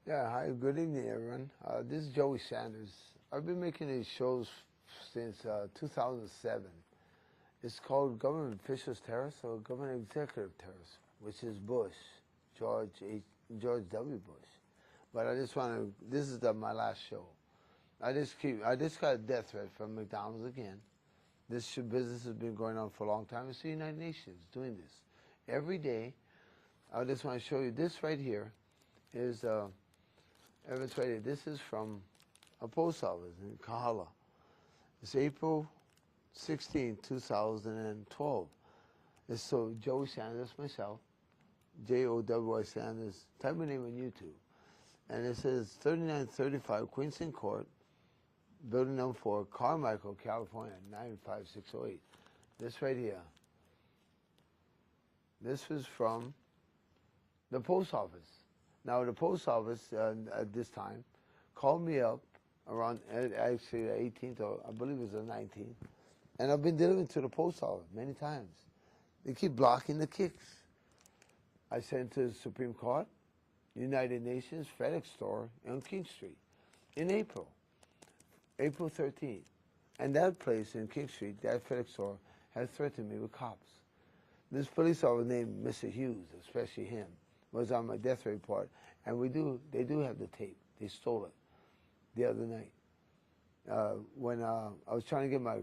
Yeah, hi, good evening, everyone. This is Joey Sanders. I've been making these shows since 2007. It's called Government Officials Terrace or Government Executive Terrace, which is Bush, George W. Bush. But I just want to, this is my last show. I just got a death threat from McDonald's again. This business has been going on for a long time. It's the United Nations doing this. Every day, I just want to show you this right here is Evans Radio. This is from a post office in Kahala. It's April 16, 2012. It's so Joey Sanders, myself, Jowy Sanders. Type my name on YouTube. And it says 3935 Queenston Court, building number 4, Carmichael, California, 95608. This right here. This was from the post office. Now, the post office at this time called me up around, actually the 18th, or I believe it was the 19th, and I've been delivering to the post office many times. They keep blocking the kicks. I sent to the Supreme Court, United Nations, FedEx store on King Street in April 13th. And that place in King Street, that FedEx store, had threatened me with cops. This police officer named Mr. Hughes, especially him, was on my death report, and they do have the tape. They stole it the other night. When I was trying to get my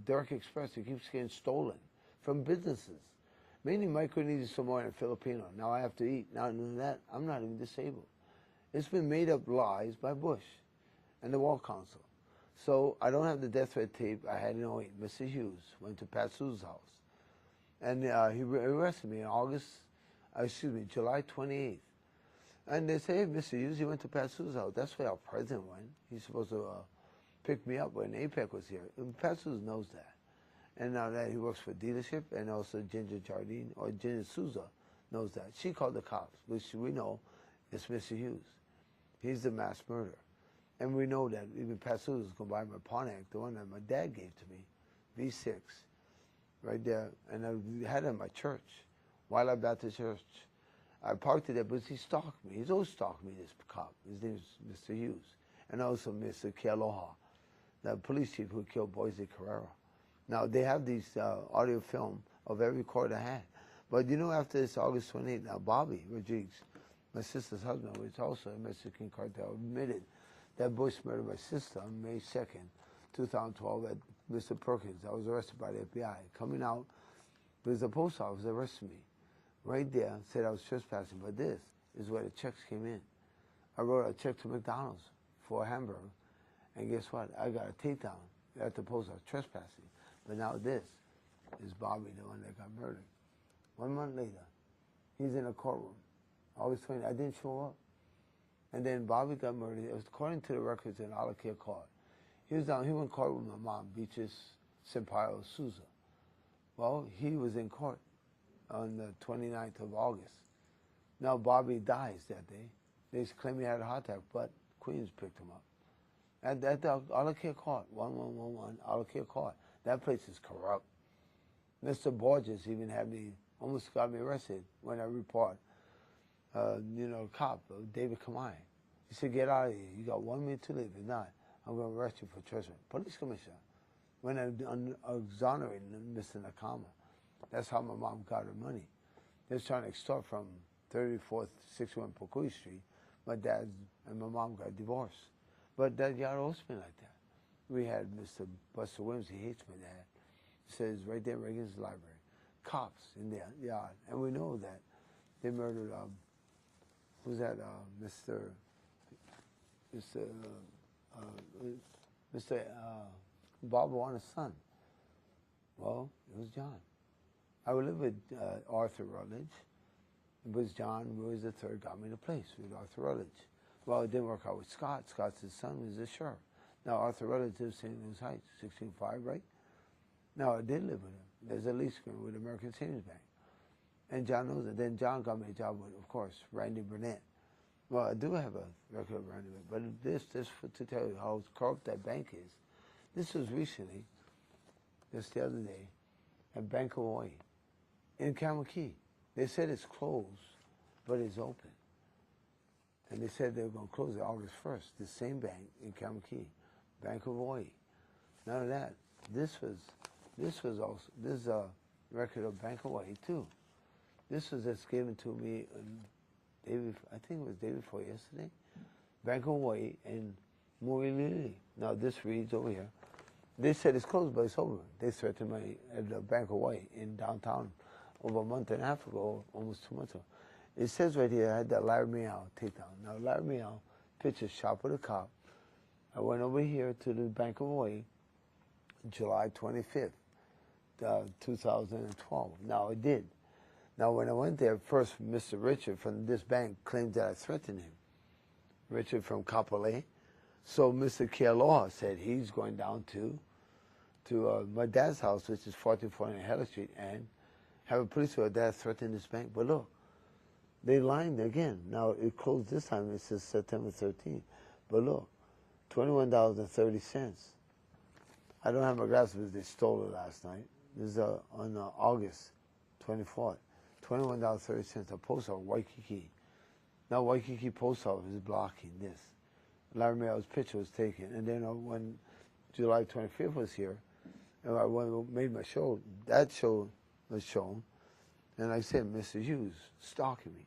Direct Express, it keeps getting stolen from businesses, mainly Micronesia Samoan and Filipino. Now I have to eat. Now that I'm not even disabled. It's been made up lies by Bush and the Wall Council. So I don't have the death threat tape I had in 08. Mr. Hughes went to Pat Souza's house, and he arrested me in July 28th. And they say, hey, Mr. Hughes, he went to Pat Souza's house. That's where our president went. He's supposed to pick me up when APEC was here. And Pat Souza knows that. And now that he works for dealership, and also Ginger Jardine, or Ginger Souza knows that. She called the cops, which we know is Mr. Hughes. He's the mass murderer. And we know that even Pat Souza's going to buy my Pontiac, the one that my dad gave to me, V6, right there. And I had it in my church, Wildlife Baptist Church. I parked it there, but he stalked me. He's always stalked me, this cop. His name is Mr. Hughes. And also Mr. Kealoha, the police chief who killed Boise Carrera. Now, they have these audio film of every court I had. But you know, after this August 28th, now Bobby Rodriguez, my sister's husband, which is also a Mexican cartel, admitted that Bush murdered my sister on May 2nd, 2012 at Mr. Perkins. I was arrested by the FBI. Coming out, because the post office arrested me. Right there, said I was trespassing, but this is where the checks came in. I wrote a check to McDonald's for a hamburger, and guess what? I got a takedown at the post office, trespassing. But now this is Bobby, the one that got murdered. 1 month later, he's in a courtroom. August 20th, I didn't show up. And then Bobby got murdered. It was according to the records in Ala Kea Court. He went in court with my mom, Beatrice Sampaio Souza. Well, he was in court on the 29th of August. Now Bobby dies that day. They claim he had a heart attack, but Queens picked him up. At the Ala Kea Court, 1111 Ala Kea Court. That place is corrupt. Mr. Borges even almost got me arrested when I report, cop, David Kamai. He said, get out of here. You got 1 minute to live. If not, I'm going to arrest you for trespass. Police commissioner. When I exonerated Mr. Nakama. That's how my mom got her money. They was trying to extort from 34th, 61 Pokui Street. My dad and my mom got divorced. But that yard always been like that. We had Mr. Buster Williams, he hates my dad. He says right there in Reagan's library, cops in the yard. And we know that they murdered, Bob Warner's son. Well, it was John. I would live with Arthur Rutledge. It was John Ruiz III got me the place with Arthur Rutledge. Well, it didn't work out with Scott. Scott's his son was a sheriff. Now, Arthur Rutledge lives in St. Louis Heights, 1605, right? Now, I did live with him. There's a lease agreement with American Savings Bank. And John knows it. Then John got me a job with, of course, Randy Burnett. Well, I do have a record of Randy Burnett, but this to tell you how corrupt that bank is. This was recently, just the other day, at Bank of Hawaii in Kamaki. They said it's closed, but it's open. and they said they were going to close it August 1st. The same bank in Kamakee, Bank of Hawaii. None of that. This is a record of Bank of Hawaii too. This was just given to me I think it was day before yesterday. Bank of Hawaii and Moilili. Now this reads over here. They said it's closed, but it's over. They threatened me at the Bank of Hawaii in downtown over a month and a half ago, almost 2 months ago. It says right here, I had that Larry Meow takedown. Now Larry Meow picture shot with a cop. I went over here to the Bank of Hawaii July 25th, 2012. Now I did. Now when I went there, first Mr. Richard from this bank claimed that I threatened him. Richard from Kapolei. So Mr. Kealoha said he's going down to my dad's house, which is 1440 Heller Street, and have a police officer that threatened this bank. But look, they lined again. Now it closed this time. It says September 13th. But look, $21.30. I don't have my glasses because they stole it last night. This is on August 24th. $21.30. A post office, Waikiki. Now Waikiki post office is blocking this. Larry Meow's picture was taken, and then when July 25th was here, and I made my show, that show was shown, and I said, Mr. Hughes stalking me,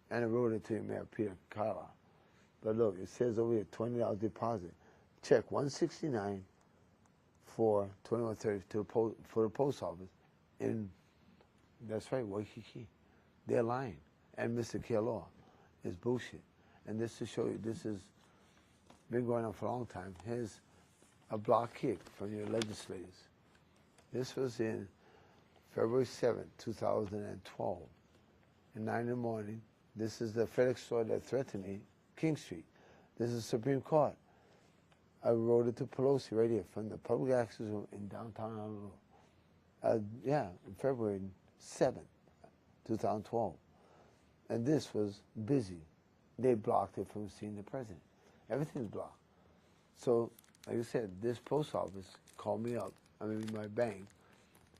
and I wrote it to Mayor Peter Kala. But look, it says over here, $20 deposit, check 169 for $21.30 for the post office, and that's right, Waikiki. They're lying, and Mr. Kealoha is bullshit, and this to show you, this is been going on for a long time. Here's a block kick from your legislators. This was in February 7th, 2012, at 9 in the morning. This is the FedEx store that threatened me, King Street. This is the Supreme Court. I wrote it to Pelosi right here from the public access room in downtown Honolulu. In February 7th, 2012. And this was busy. They blocked it from seeing the president. Everything's blocked. So, like I said, this post office called me up, my bank,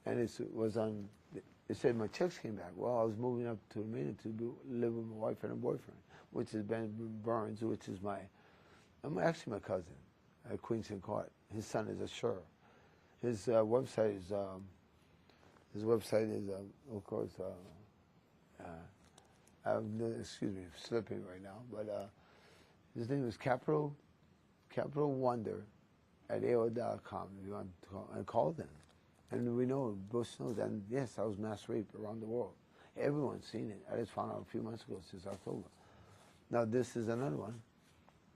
and it said my checks came back. Well, I was moving up to Maine to live with my wife and her boyfriend, which is Ben Burns, which is actually my cousin at Queens and Court. His son is a Sher. His website is, of course, excuse me, I'm slipping right now, but his name is Capital Wonder at AOL.com if you want to call, and call them. And we know, Bush knows, and yes, I was mass raped around the world. Everyone's seen it. I just found out a few months ago, since October. Now this is another one.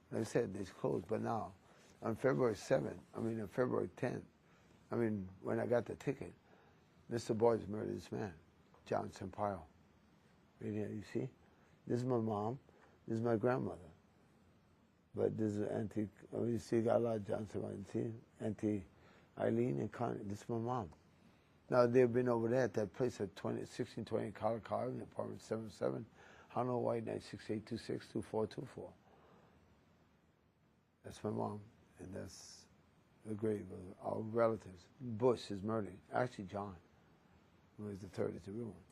Like I said, it's closed, but now, on February 7th, on February 10th, when I got the ticket, Mr. Boyce murdered this man, John Sampaio. Right here, you see? This is my mom, this is my grandmother. But this is Auntie, you see, got a lot of John Sampaio, see? Auntie Eileen and Connie, this is my mom. Now, they've been over there at that place at 1620 Kalakaua Avenue, apartment 77, Honolulu, Hawaii, 96826-2424. That's my mom, and that's the grave of our relatives. Bush is murdered. Actually, John, who is the third, is the real one.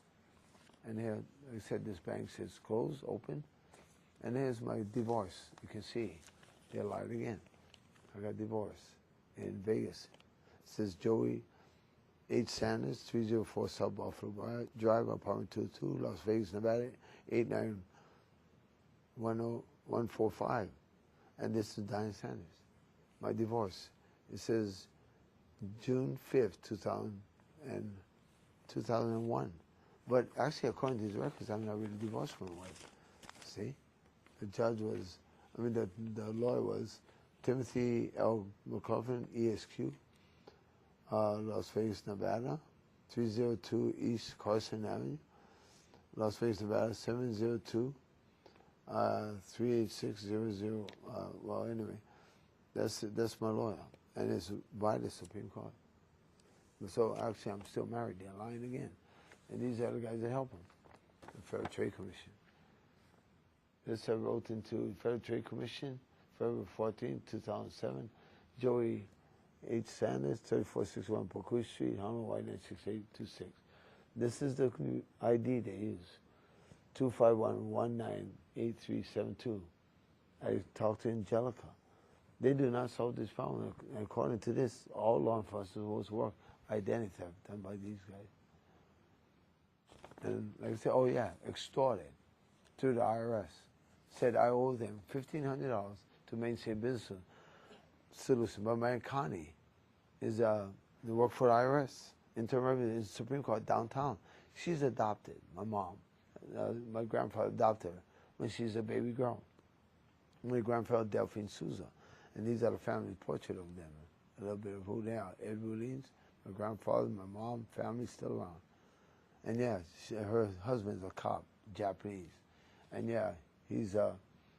And here, like I said, this bank says closed, open. And here's my divorce. You can see, they lied again. I got divorced in Vegas. It says Joey H. Sanders, 304 South Buffalo Drive, apartment 22, Las Vegas, Nevada, 8910-145. And this is Diane Sanders. My divorce. It says June 5th, 2001. But actually, according to these records, I'm not really divorced from my wife. See? The judge was, the lawyer was Timothy L. McLaughlin, ESQ, Las Vegas, Nevada, 302 East Carson Avenue, Las Vegas, Nevada, 702 38600. Well, anyway, that's my lawyer, and it's by the Supreme Court. So actually, I'm still married. They're lying again, and these are the guys that help them, the Federal Trade Commission. This I wrote into Federal Trade Commission, February 14, 2007. Joey H. Sanders, 3461 Pokui Street, Honolulu, Hawaii, 96826. This is the ID they use, 251-198372. I talked to Angelica. They do not solve this problem. According to this, all law enforcement was work identity theft done by these guys. And like I said, oh yeah, extorted through the IRS. Said I owe them $1,500 to maintain business solution. But my Connie is they work for the IRS, Internal Revenue, in the Supreme Court downtown. She's adopted, my mom. My grandfather adopted her when she's a baby girl. My grandfather, Delphine Souza. And these are the family portrait of them. A little bit of who they are. Ed Rollins, my grandfather, my mom, family still around. And yeah, her husband's a cop, Japanese. And yeah, he's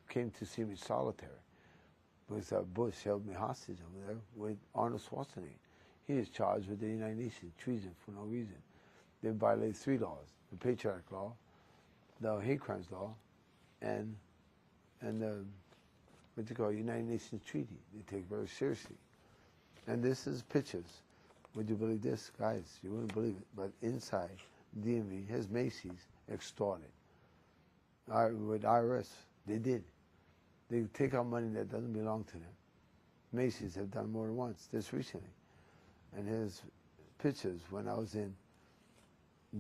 came to see me solitary. Because Bush held me hostage over there with Arnold Schwarzenegger. He is charged with the United Nations treason for no reason. They violated 3 laws: the Patriot Law, the Hate Crimes Law, and the what you call United Nations Treaty. They take very seriously. And this is pictures. Would you believe this, guys? You wouldn't believe it. But inside DMV, his Macy's extorted. With IRS, they did. They take out money that doesn't belong to them. Macy's have done more than once, this recently. And his pictures when I was in,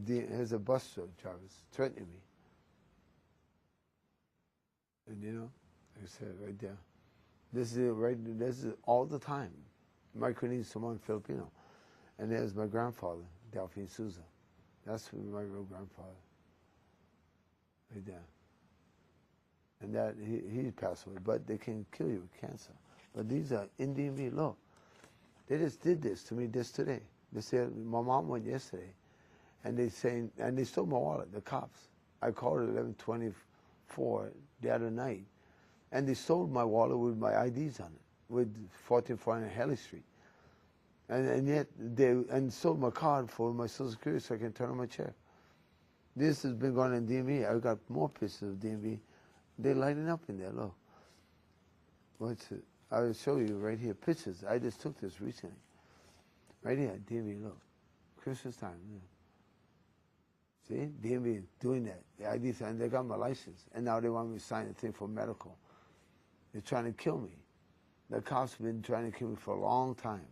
here's a bus driver threatening me. And you know, like I said right there, this is all the time. Micro needs someone Filipino. And there's my grandfather, Delphine Souza. That's my real grandfather. Right there. And that he passed away, but they can kill you with cancer. But these are Indian meat. Look, they just did this to me just today. They said my mom went yesterday, and they stole my wallet. The cops. I called at 11:24 the other night, and they stole my wallet with my IDs on it, with 1449 Haley Street, and yet they stole my card for my Social Security so I can turn on my check. This has been going on in DMV. I got more pictures of DMV. They're lighting up in there, look. What's it? I'll show you right here, pictures. I just took this recently. Right here, DMV, look. Christmas time, yeah. See? DMV doing that. The ID sign, they got my license. And now they want me to sign a thing for medical. They're trying to kill me. The cops have been trying to kill me for a long time.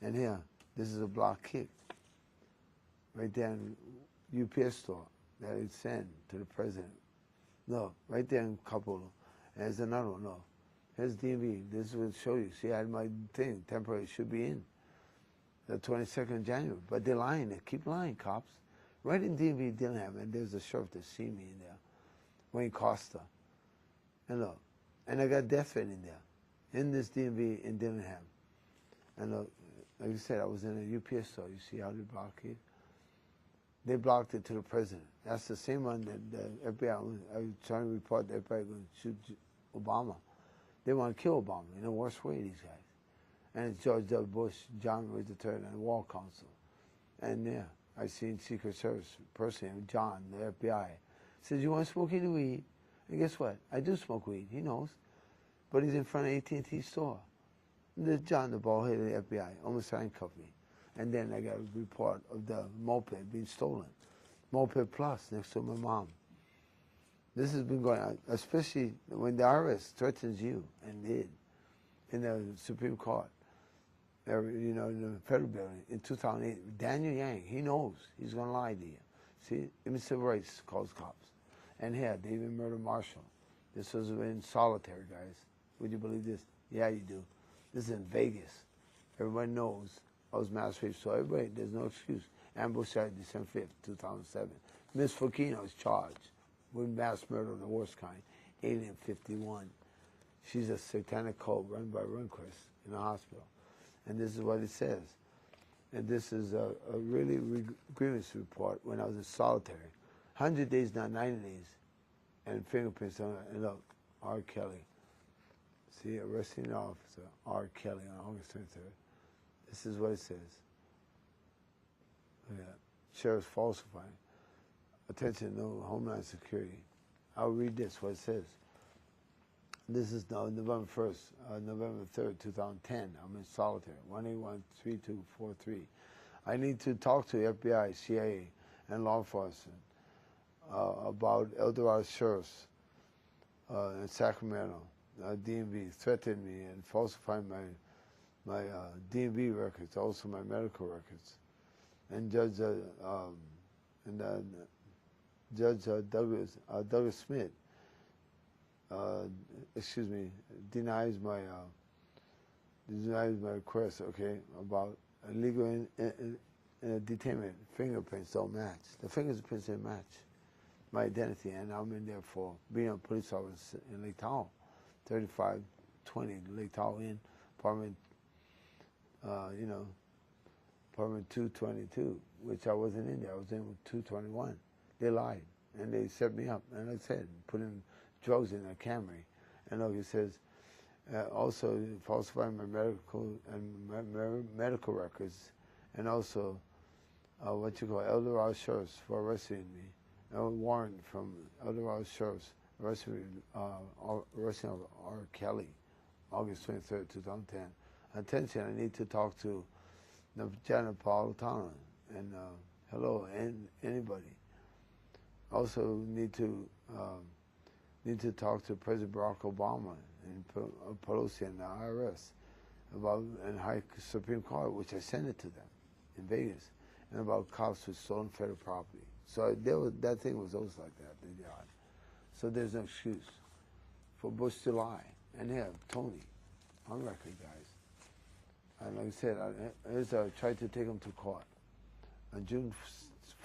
And here, this is a block kick. Right there in UPS store that it sent to the president. No, right there in Capolo. And there's another one, no. Here's DMV. This will show you. See, I had my thing, temporary, should be in. The 22nd of January. But they're lying. They keep lying, cops. Right in DMV, Dillingham, and there's a sheriff that see me in there. Wayne Costa. And look. And I got death threat in there. In this DMV in Dillingham. And look, like you said, I was in a UPS store. You see how they block it? They blocked it to the president. That's the same one that the FBI, I was trying to report the FBI going to shoot Obama. They want to kill Obama in the worst way, these guys. And it's George W. Bush, John Lewis III, and the Wall Council. And yeah, I seen Secret Service person, John, the FBI, says, you want to smoke any weed? And guess what? I do smoke weed. He knows. But he's in front of AT&T store. There's John, the bald head of the FBI, almost handcuffed me. And then I got a report of the moped being stolen. Moped Plus next to my mom. This has been going on, especially when the IRS threatens you, and did, in the Supreme Court, you know, in the federal building in 2008. Daniel Yang, he knows he's going to lie to you. See, even civil rights calls cops. And here, they even murdered Marshall. This was in solitary, guys. Would you believe this? Yeah, you do. This is in Vegas. Everybody knows I was mass raped, so everybody, there's no excuse. Ambush site, December 5th, 2007. Miss Fokino is charged with mass murder of the worst kind, Alien 51. She's a satanic cult run by Rehnquist in a hospital. And this is what it says. And this is a really grievance report when I was in solitary. 100 days, not 90 days. And fingerprints on it. And look, R. Kelly. See, arresting officer, R. Kelly on August 23rd. This is what it says. Look at that. Sheriff's falsifying. Attention, no Homeland Security. I'll read this, what it says. This is November 1st, November 3rd, 2010. I'm in solitary, 1813243. I need to talk to FBI, CIA, and law enforcement about El Dorado sheriffs in Sacramento. DMV, threatened me and falsified my DMV records, also my medical records. And Judge Douglas Smith, denies my request, okay, about illegal detainment. Fingerprints don't match. The fingerprints didn't match my identity, and I'm in there for being a police officer in Lake Tahoe, 3520 Lake Tahoe Inn, apartment, apartment 222, which I wasn't in there. I was in with 221. They lied, and they set me up, and like I said, put in drugs in a Camry. And look, it says, also falsifying my medical records, and also El Dorado Sheriff's for arresting me. A warrant from El Dorado Sheriff's arresting R. Kelly, August 23rd, 2010. Attention, I need to talk to the Janet Paultana, and hello, anybody. Also need to talk to President Barack Obama and Pelosi and the IRS about and High Supreme Court, which I sent it to them in Vegas, and about cops who stolen federal property. So that thing was always like that. They died. So there's no excuse for Bush to lie. And they have Tony on record, guys. And like I said, I tried to take him to court on June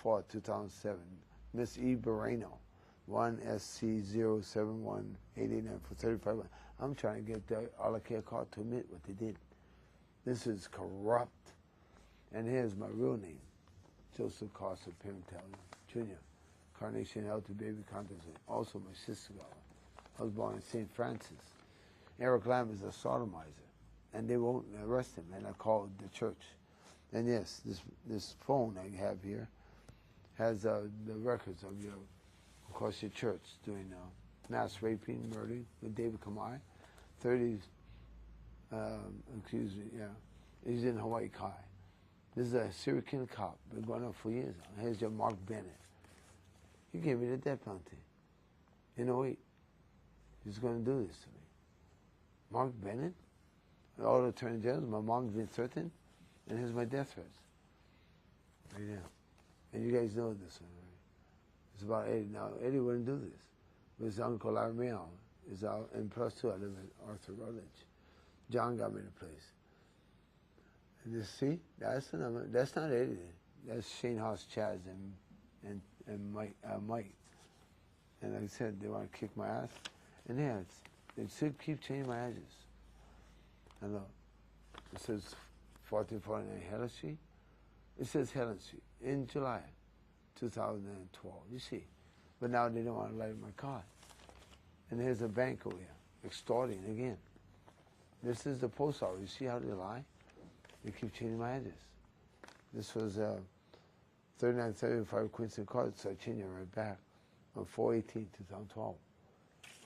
4th, 2007. Miss E. Barreno, 1SC07189 for 35. I'm trying to get the Alacare court to admit what they did. This is corrupt. And here's my real name, Joseph Costa Pimentel Jr., Carnation Healthy Baby Contest. Also my sister got one. I was born in St. Francis. Eric Lamb is a sodomizer, and they won't arrest him. And I called the church. And yes, this phone I have here has the records of your church doing mass raping, murdering with David Kamai. 30s, he's in Hawaii Kai. This is a serial killer cop, been going on for years now. Here's your Mark Bennett. He gave me the death penalty in 08. He's going to do this to me. Mark Bennett, all the attorney generals, my mom's been threatened, and here's my death threats. Right now. And you guys know this one, right? It's about Eddie. Now, Eddie wouldn't do this. But his uncle Armel is out, and plus two, I live in Arthur Rutledge. John got me the place. And you see, that's the number. That's not Eddie. That's Shane House, Chaz, and Mike. And like I said, they want to kick my ass. And yeah, they still keep changing my address. And look, it says 1449 Helen Street. It says Helen Street in July 2012. You see, but now they don't want to light my card. And here's a bank over here extorting again. This is the post office. You see how they lie? They keep changing my address. This was 3975 Quincy Court, so I changed it right back on 4/18/2012.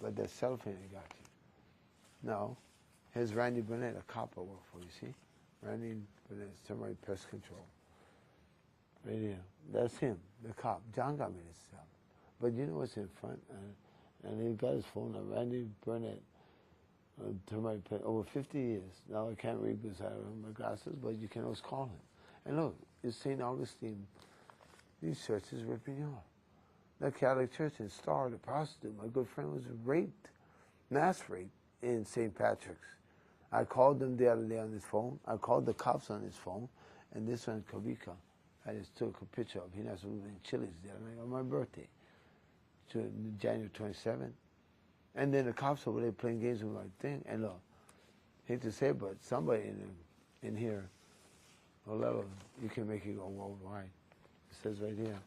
But that cell phone they got you. No, here's Randy Burnett, a cop I work for, you see? Randy Burnett, Termite Pest Control. Right here. That's him, the cop. John got me this cell. But you know what's in front? And he got his phone number, Randy Burnett. Termite Pest, over 50 years. Now I can't read because I don't have my glasses, but you can always call him. And look, it's St. Augustine. These churches ripping you off. The Catholic Church in Star, the prostitute, my good friend, was raped, mass raped in St. Patrick's. I called them the other day on his phone. I called the cops on his phone, and this one, Kavika, I just took a picture of. He was in Chili's the other night on my birthday, January 27th. And then the cops over there playing games with my thing. And look, hate to say it, but somebody in here, Olelo, you can make it go worldwide. It says right here,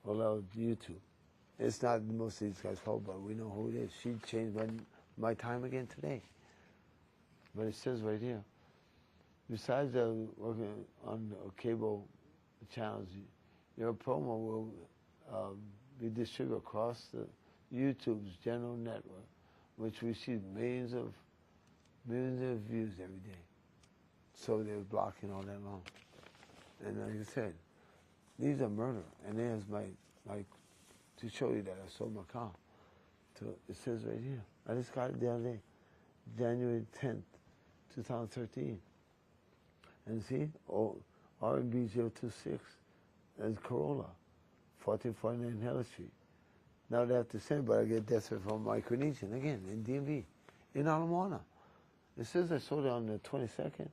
Olelo YouTube. It's not most of these guys' fault, but we know who it is. She changed my time again today. But it says right here, besides working on cable channels, your promo will be distributed across the YouTube's general network, which receives millions of views every day. So they're blocking all that long. And like I said, these are murder. And there's my to show you that I sold my car. So it says right here. I just got it the other day. January 10th, 2013. And see, R&B 026, that's Corolla, 1449 Heller Street. Now they have to send, but I get death threat from Micronesian again in DMV, in Ala Moana. It says I sold it on the 22nd.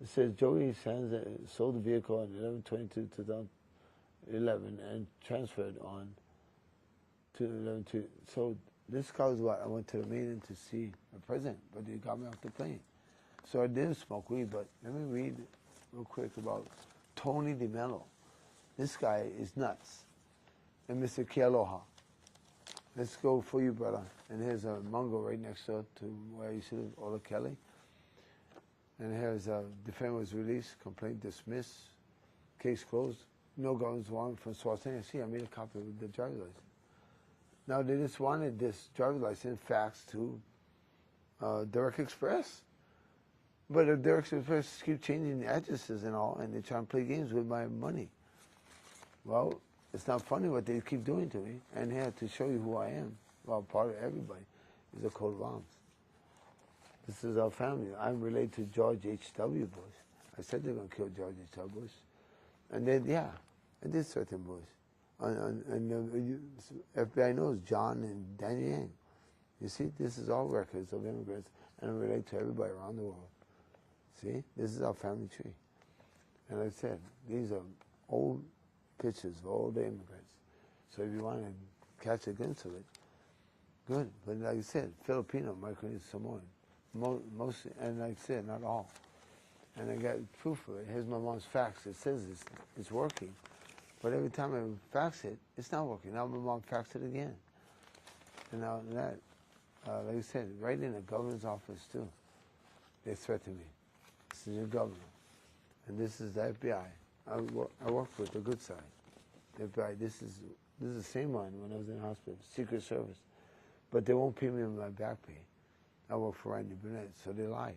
It says Joey Sands sold the vehicle on 11/22/2011 and transferred on to 11/2. So this car was what I went to the meeting to see the president, but they got me off the plane. So I didn't smoke weed, but let me read real quick about Tony DeMello. This guy is nuts. And Mr. Kealoha. Let's go for you, brother. And here's a Mungo right next door to where I used to live, Ola Kelly. And here's a defendant was released, complaint dismissed, case closed, no guns warrant from Schwarzenegger. See, I made a copy of the driver's license. Now they just wanted this driver's license faxed to Direct Express. But the Direct Express keep changing the addresses and all, and they try to play games with my money. Well, it's not funny what they keep doing to me. And here to show you who I am, well, part of everybody, is a coat of arms. This is our family. I'm related to George H.W. Bush. I said they're going to kill George H.W. Bush. And then, yeah, I did threaten Bush. And FBI knows John and Daniel Yang. You see, this is all records of immigrants, and I relate to everybody around the world. See, this is our family tree. And like I said, these are old pictures of all the immigrants. So if you want to catch a glimpse of it, good. But like I said, Filipino, Micronesian, Samoan, most, and like I said, not all. And I got proof of it. Here's my mom's fax. It says it's working. But every time I fax it, it's not working. Now my mom faxed it again. And now that, like I said, right in the governor's office too, they threaten me. This is your governor. And this is the FBI. I work with the good side. The FBI, this is the same one when I was in the hospital, Secret Service. But they won't pay me my back pay. I work for Randy Burnett, so they lie.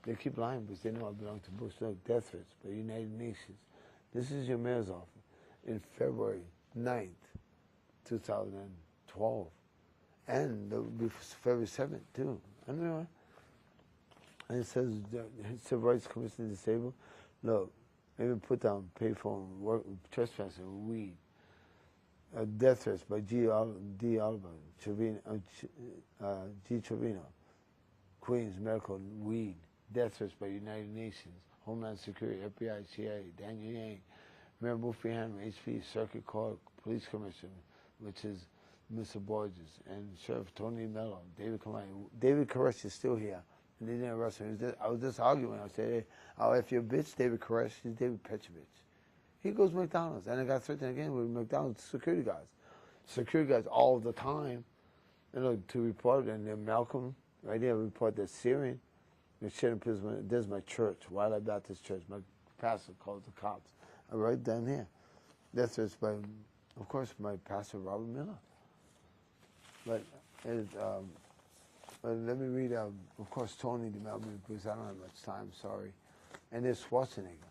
They keep lying because they know I belong to Bush. Look, death threats by the United Nations. This is your mayor's office in February 9th, 2012. And February 7th, too. I don't know. And it says, Civil Rights Commission disabled. Look, maybe put down payphone, trespassing, weed. Death threats by D. Oliver, G. Trevino. Queens Medical, weed. Death threats by United Nations, Homeland Security, FBI, CIA, Daniel Yang, Mayor Mufi Hanman, HP, Circuit Court, Police Commissioner, which is Mr. Borges, and Sheriff Tony Mello, David Kamai. David Koresh is still here, and they didn't arrest him. I was just arguing. I said, hey, oh, if you're a bitch, David Koresh, he's David Petrovich. He goes to McDonald's, and I got threatened again with McDonald's security guards. Security guards all the time, you know, to report, and then Malcolm, right there, report that Syrian. There's my church, Wildlife Baptist Church. My pastor calls the cops. Right down here. That's just by, of course, my pastor, Robert Miller. But let me read, of course, Tony DeMello, because I don't have much time, sorry. And there's Schwarzenegger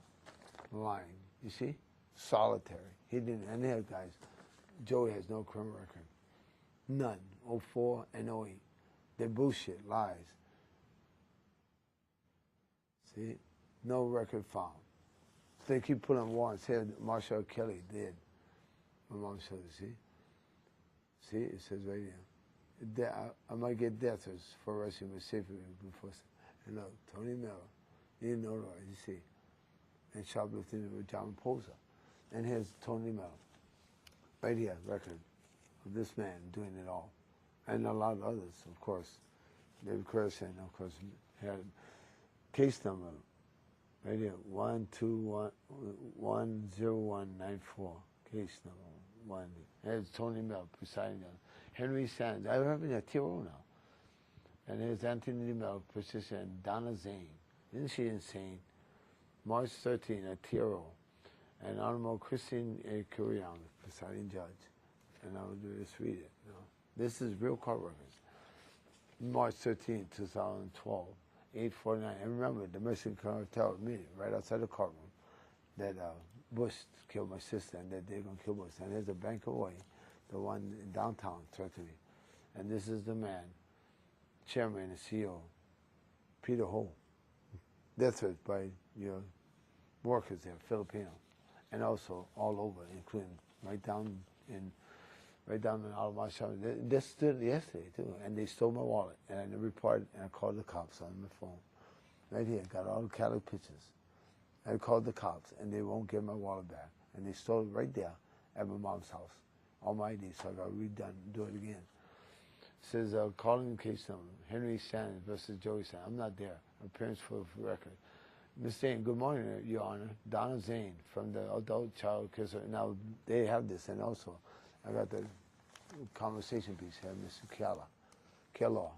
lying. You see? Solitary. He didn't, and there, guys, Joey has no criminal record. None. 04 and 08. They're bullshit, lies. See? No record found. They keep putting warrants here. Marshall Kelly did. My mom showed it, see? See? It says right here. I might get death threats for arresting me safely before. And look, Tony Miller, didn't know right, you see? And shoplifting with John Posa. And here's Tony Miller. Right here, record of this man doing it all. And a lot of others, of course. David Kersen, of course, had case number, right here, 121-10194, case number 1. There's Tony Mel presiding on. Henry Sands, I have a Tiro now. And there's Anthony Mel, Patricia, and Donna Zane. Isn't she insane? March 13, a Tiro. And Honorable Christine A. Curion, presiding judge. And I will just read it. You know. This is real court records. March 13, 2012. 849. And remember, the Mexican cartel meeting right outside the courtroom that Bush killed my sister and that they're going to kill Bush. And there's a bank away, the one in downtown, threatening me. And this is the man chairman and CEO, Peter Ho. Death threats by your workers there, Filipino, and also all over, including right down in Alabama. They stood yesterday too, and they stole my wallet, and I reported, and I called the cops on my phone. Right here, got all the Cali pictures. I called the cops, and they won't give my wallet back, and they stole it right there at my mom's house, all my ID, so I got redone, do it again. It says, calling in case number, Henry Sanders versus Joey Sanders. I'm not there. Appearance for record. Ms. Zane, good morning, Your Honor. Donna Zane from the Adult Child Care. Now, they have this, and also, I got the conversation piece here, Mr. Kellogg,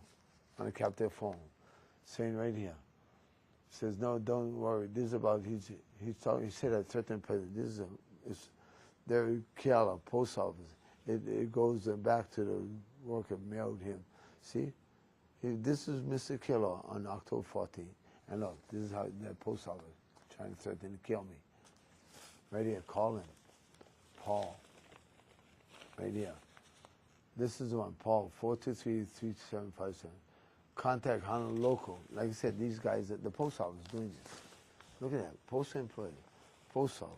on the captive phone, saying right here, says, no, don't worry. This is about, he said a certain president. This is their Kellogg, post office. It goes back to the worker mailed him. See? This is Mr. Kellogg on October 14th. And look, this is how the post office trying to threaten to kill me. Right here, Colin, Paul. Right here. This is the one, Paul, 423-3757. Contact Honolulu Local. Like I said, these guys at the post office doing this. Look at that, post employee, post office.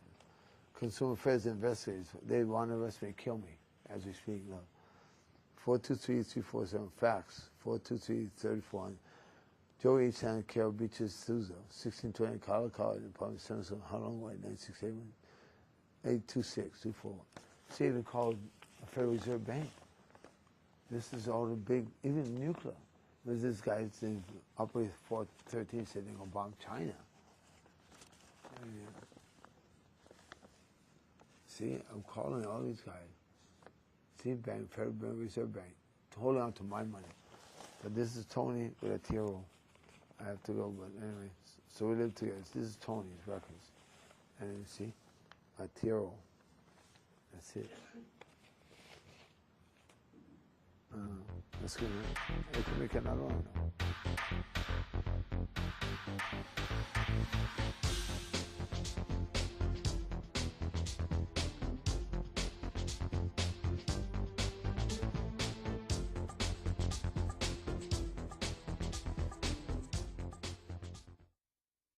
Consumer Affairs investigators, they want to arrest me and kill me as we speak. Look. 423-347, fax, 423-34. Joey H. Sanders, Carol Beaches, Souza, 1620 Colorado College, Apartment 77, Halong White, 968-826-24. She even called a Federal Reserve Bank. This is all the big, even nuclear. There's this guy that's operated 413, said they're going to bomb China. See, I'm calling all these guys. See, Bank, Federal Reserve Bank, holding on to my money. But this is Tony with a TRO. I have to go, but anyway. So we live together. This is Tony's records. And you see, a TRO. That's it. That's good, right? I can make another one.